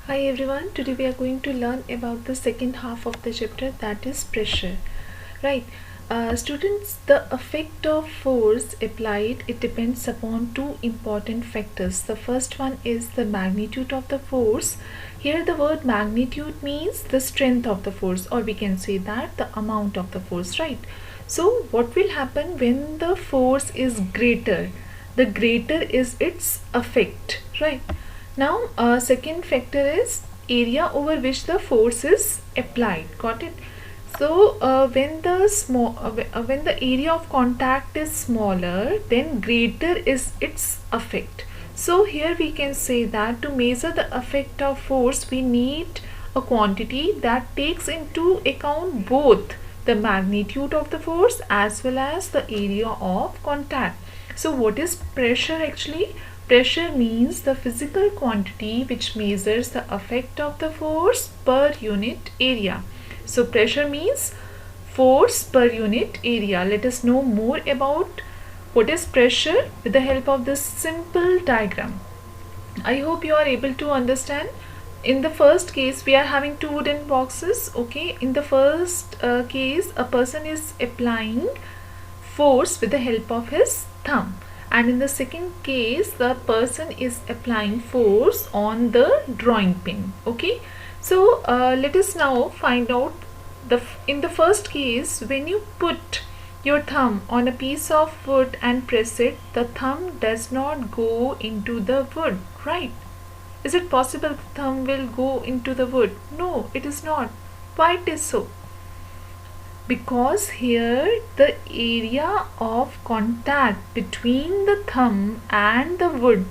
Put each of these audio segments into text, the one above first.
Hi everyone, today we are going to learn about the second half of the chapter, that is pressure. Right, students, the effect of force applied, it depends upon two important factors. The first one is the magnitude of the force. Here the word magnitude means the strength of the force, or we can say that the amount of the force, right? So what will happen when the force is greater? The greater is its effect, right? Now, second factor is area over which the force is applied. Got it? So, when the area of contact is smaller, then greater is its effect. So here we can say that to measure the effect of force, we need a quantity that takes into account both the magnitude of the force as well as the area of contact. So what is pressure actually? Pressure means the physical quantity which measures the effect of the force per unit area. So pressure means force per unit area. Let us know more about what is pressure with the help of this simple diagram. I hope you are able to understand. In the first case, we are having two wooden boxes. Okay, in the first case, a person is applying force with the help of his thumb, and in the second case the person is applying force on the drawing pin. Okay, so let us now find out in the first case, when you put your thumb on a piece of wood and press it, the thumb does not go into the wood, right? Is it possible the thumb will go into the wood? No, it is not. Why it is so? Because here the area of contact between the thumb and the wood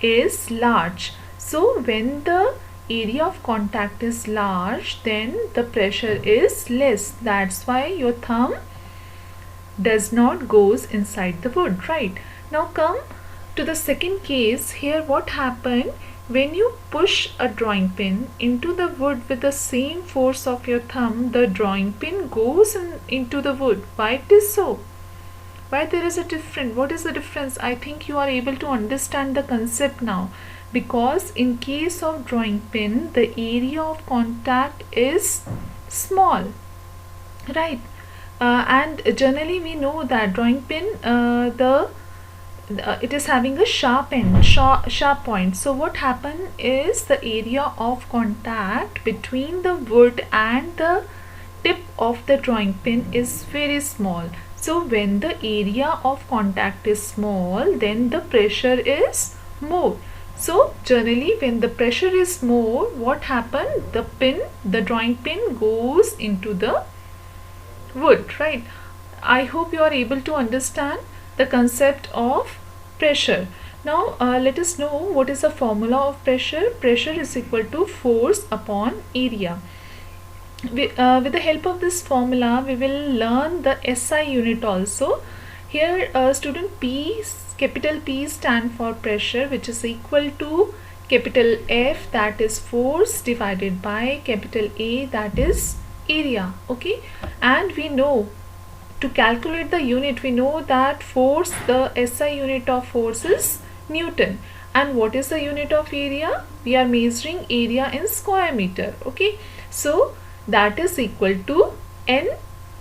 is large. So when the area of contact is large, then the pressure is less. That's why your thumb does not goes inside the wood, right? Now come to the second case. Here what happened, when you push a drawing pin into the wood with the same force of your thumb, the drawing pin goes into the wood. Why it is so? Why there is a difference? What is the difference? I think you are able to understand the concept now. Because in case of drawing pin, the area of contact is small, right? And generally we know that drawing pin, it is having a sharp end, sharp point. So what happen is the area of contact between the wood and the tip of the drawing pin is very small. So when the area of contact is small, then the pressure is more. So generally when the pressure is more, what happen? The drawing pin goes into the wood, right? I hope you are able to understand the concept of pressure. Now let us know what is the formula of pressure. Pressure is equal to force upon area. With the help of this formula, we will learn the SI unit also. Here student P, capital P stand for pressure, which is equal to capital F, that is force, divided by capital A, that is area. Okay, and we know to calculate the unit, we know that force, the SI unit of force is Newton. And what is the unit of area? We are measuring area in square meter. Okay, so that is equal to N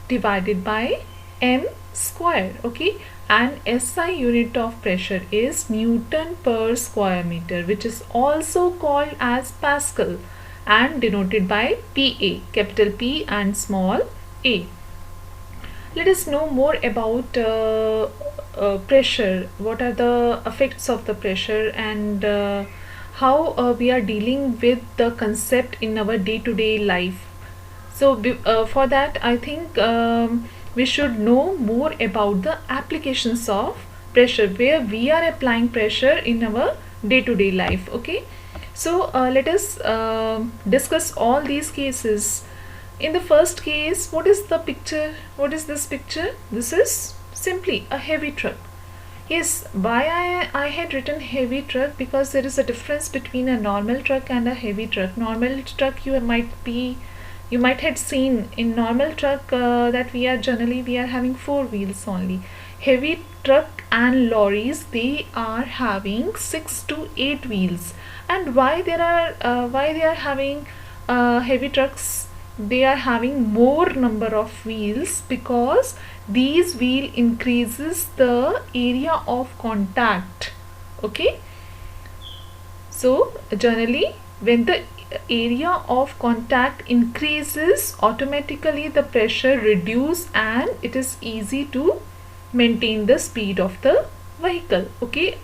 divided by M square. Okay, and SI unit of pressure is Newton per square meter, which is also called as Pascal and denoted by PA, capital P and small a. Let us know more about pressure. What are the effects of the pressure, and how we are dealing with the concept in our day-to-day life. So for that, I think we should know more about the applications of pressure, where we are applying pressure in our day-to-day life. Okay, so let us discuss all these cases. In the first case, what is the picture? What is this picture? This is simply a heavy truck. Yes, why I had written heavy truck? Because there is a difference between a normal truck and a heavy truck. Normal truck you might have seen in normal truck that we are having 4 wheels only. Heavy truck and lorries, they are having 6 to 8 wheels, And why they are having heavy trucks, they are having more number of wheels, because these wheel increases the area of contact. Okay, so generally when the area of contact increases, automatically the pressure reduce and it is easy to maintain the speed of the vehicle. Okay,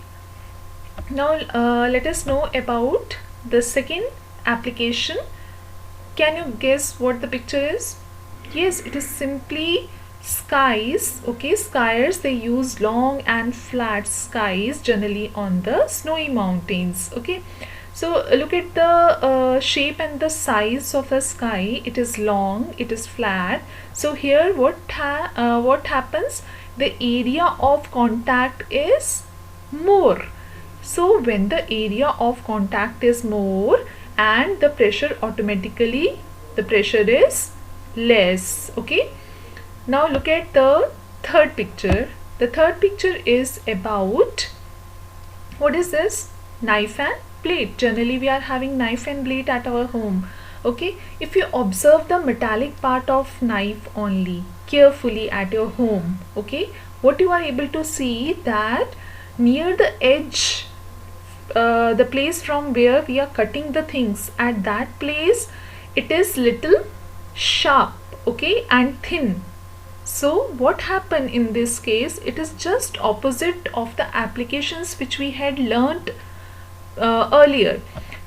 now let us know about the second application. Can you guess what the picture is? Yes, it is simply skies. Okay, skiers, they use long and flat skies generally on the snowy mountains. Okay, so look at the shape and the size of the sky. It is long, it is flat. So here what happens? The area of contact is more. So when the area of contact is more, and the pressure automatically, the pressure is less. Okay, now look at the third picture. The third picture is about, what is this? Knife and blade. Generally we are having knife and blade at our home. Okay, if you observe the metallic part of knife only carefully at your home, okay, what you are able to see, that near the edge, the place from where we are cutting the things, at that place it is little sharp, okay, and thin. So what happened in this case? It is just opposite of the applications which we had learnt earlier.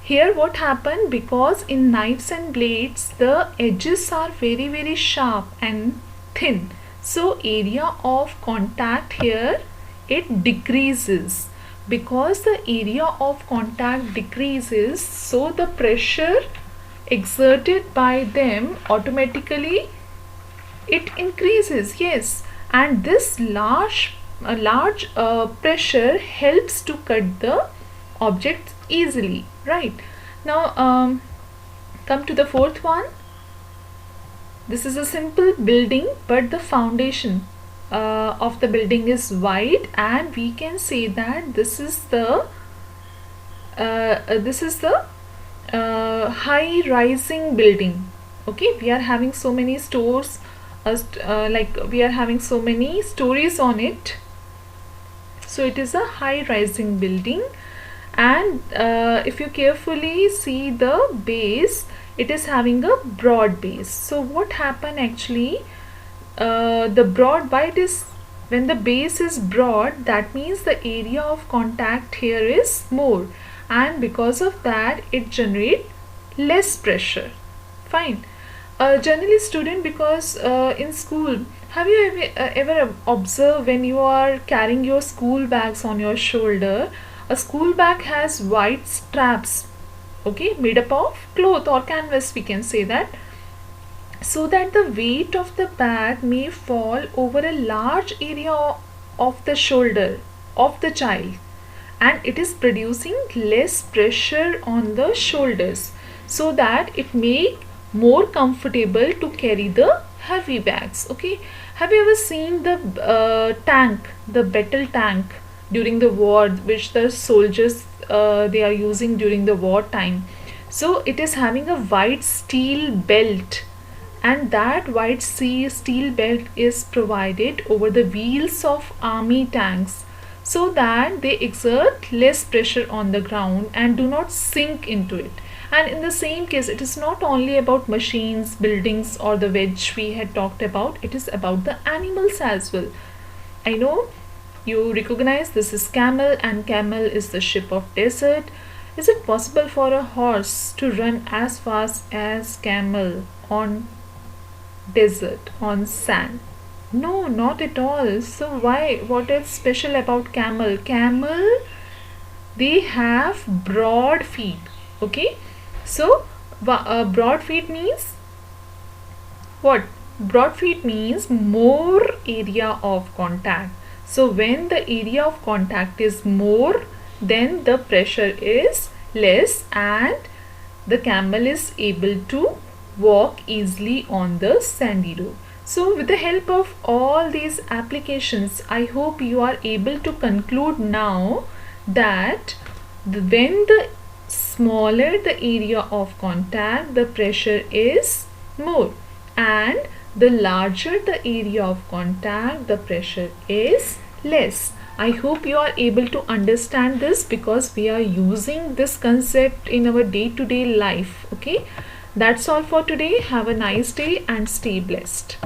Here what happened, because in knives and blades the edges are very sharp and thin, so area of contact here, it decreases. Because the area of contact decreases, so the pressure exerted by them automatically it increases. Yes, and this large pressure helps to cut the objects easily. Right, now come to the fourth one. This is a simple building, but the foundation of the building is wide, and we can say that this is the high rising building. Okay, we are having so many stores, like we are having so many stories on it, so it is a high rising building. And if you carefully see the base, it is having a broad base. So what happened actually, the broad, why it is, when the base is broad, that means the area of contact here is more, and because of that it generate less pressure. Fine. Generally student, because in school, have you ever observed, when you are carrying your school bags on your shoulder, a school bag has white straps, okay, made up of cloth or canvas, we can say that, so that the weight of the bag may fall over a large area of the shoulder of the child, and it is producing less pressure on the shoulders, so that it may more comfortable to carry the heavy bags. Okay, have you ever seen the tank, the battle tank during the war, which the soldiers they are using during the war time? So it is having a white steel belt, and that white steel belt is provided over the wheels of army tanks, so that they exert less pressure on the ground and do not sink into it. And in the same case, it is not only about machines, buildings, or the which we had talked about, it is about the animals as well. I know you recognize this is camel, and camel is the ship of desert. Is it possible for a horse to run as fast as camel on desert, on sand? No, not at all. So why? What is special about camel? Camel, they have broad feet. Okay, so broad feet means what? Broad feet means more area of contact. So when the area of contact is more, then the pressure is less, and the camel is able to walk easily on the sandy road. So with the help of all these applications, I hope you are able to conclude now that when the smaller the area of contact, the pressure is more, and the larger the area of contact, the pressure is less. I hope you are able to understand this, because we are using this concept in our day-to-day life. Okay, that's all for today. Have a nice day and stay blessed.